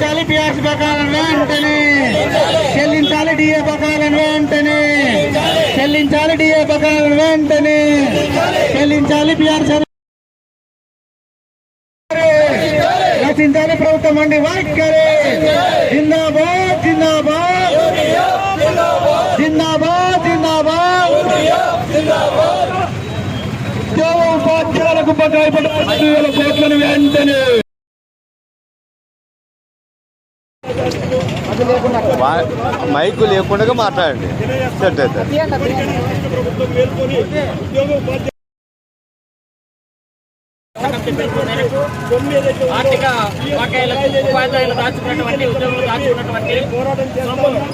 చెల్లించాలి పిఆర్సీ బకాయిలను వెంటనే, చెల్లించాలి డిఏ బకాయిలను వెంటనే, చెల్లించాలి డిఏ బకాయిలను వెంటనే, చెల్లించాలి పిఆర్సీ రచించాలి ప్రభుత్వం మండి వైఖరి. జిందాబాద్ జిందాబాద్ జిందాబాద్ జిందాబాద్. ఉద్యోగ ఉపాధ్యాయులకు బకాయి పడ్డ 10,000 కోట్లను వెంటనే. మైకు లేకుండా మాట్లాడండి. సెట్ అవుతారు. ఆర్థిక బకాయిలకు ఉపాధ్యాయులు దాచుకున్నటువంటి ఉద్యోగులు దాచుకున్నటువంటి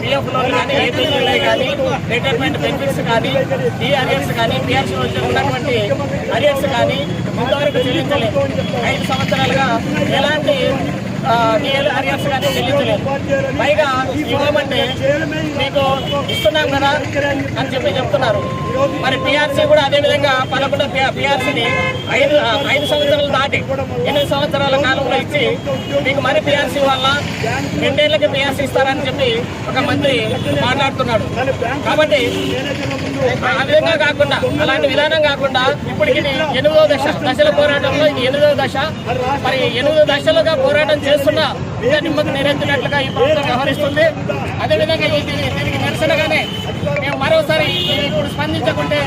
పిఎఫ్ లోన్లు కానీ, ఏపీలు కానీ, రిటైర్మెంట్ బెనిఫిట్స్ కానీ, డిఆర్ఎస్ కానీ, పిఆర్సీ ఉన్నటువంటి అరియర్స్ కానీ ఇంతవరకు చెల్లించలేదు. 5 సంవత్సరాలుగా ఎలాంటి అరియర్స్ కానీ చెల్లించలేదు. పైగా ఇవ్వమంటే మీకు ఇస్తున్నాం కదా అని చెప్తున్నారు. మరి పిఆర్సీ కూడా అదేవిధంగా 11 పిఆర్సీని 5 సంవత్సరాలు దాటి 8 సంవత్సరాల కాలంలో ఇచ్చి మీకు మరి పిఆర్సీ వల్ల 2 ఏళ్ళకి పిఆర్సీ ఇస్తారని చెప్పి ఒక మంత్రి మాట్లాడుతున్నాడు. కాబట్టి ఆ విధంగా కాకుండా, అలాంటి విధానం కాకుండా ఇప్పటికి 8వ దశల పోరాటంలో ఇది 8వ దశ. మరి 8 దశలుగా పోరాటం చేస్తున్నా ఇంకా నిమ్మకు నీరెత్తినట్లుగా ఈ ప్రభుత్వం వ్యవహరిస్తుంది. అదేవిధంగా దీనికి నిరసనగానే మేము మరోసారి ఇప్పుడు స్పందించకుంటే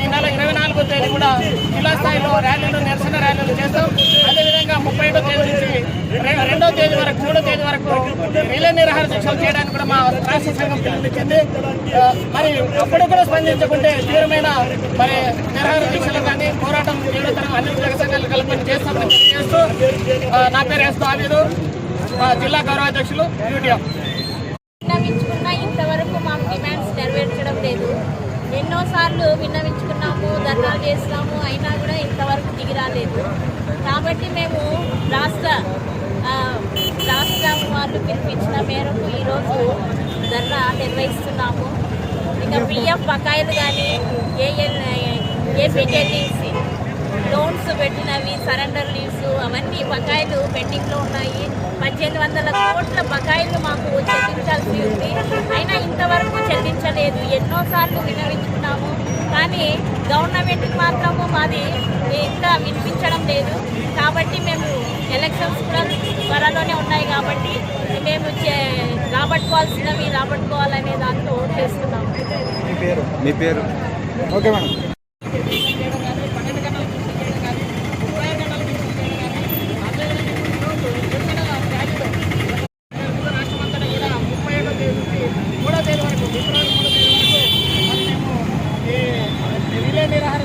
ఈ నెల 24వ తేదీ కూడా జిల్లా స్థాయిలో ర్యాలీలు, నిరసన ర్యాలీలు చేస్తాం. అదేవిధంగా 31వ తేదీ నుంచి 2వ తేదీ వరకు 3వ తేదీ వరకు రిలే నిరాహార దీక్షలు చేయడానికి కూడా మా రాష్ట్ర సంఘం పిలుపునిచ్చింది. మరి అప్పుడు కూడా స్పందించకుంటే తీవ్రమైన మరి నిరాహార దీక్షలు కానీ, పోరాటం తీవ్రతరం అన్ని ఉద్యోగ సంఘాలు కలిపి చేస్తామని తెలియజేస్తూ నా పేరు ఎస్ ఆబీదు, జిల్లా గౌరవాధ్యక్షులు యూటీఎం. విన్నవించుకున్నా ఇంతవరకు మాకు డిమాండ్స్ నెరవేర్చడం లేదు. ఎన్నోసార్లు విన్నవించుకున్నాము, ధర్నాలు చేస్తున్నాము, అయినా కూడా ఇంతవరకు దిగి రాలేదు. కాబట్టి మేము రాష్ట్ర వాళ్ళు పిలిపించిన మేరకు ఈరోజు ధర్నా నిర్వహిస్తున్నాము. ఇక పిఎఫ్ బకాయిలు కానీ, ఏపీజేటీసీ లోన్స్ పెట్టినవి, సరెండర్ లీవ్స్ అవన్నీ బకాయిలు పెండింగ్లో ఉన్నాయి. 1,800 కోట్ల బకాయిలు మాకు చెల్లించాల్సి ఉంది. అయినా ఇంతవరకు చెల్లించలేదు. ఎన్నోసార్లు విన్నవించుకున్నాము, కానీ గవర్నమెంట్కి మాత్రము మాది ఇంకా వినిపించడం లేదు. కాబట్టి మేము ఎలక్షన్స్ కూడా త్వరలోనే ఉన్నాయి కాబట్టి మేము రాబట్టుకోవాల్సినవి రాబట్టుకోవాలనే దాంతో చేస్తున్నాము. మీ పేరు? Okay madam. రిలే నిరాహార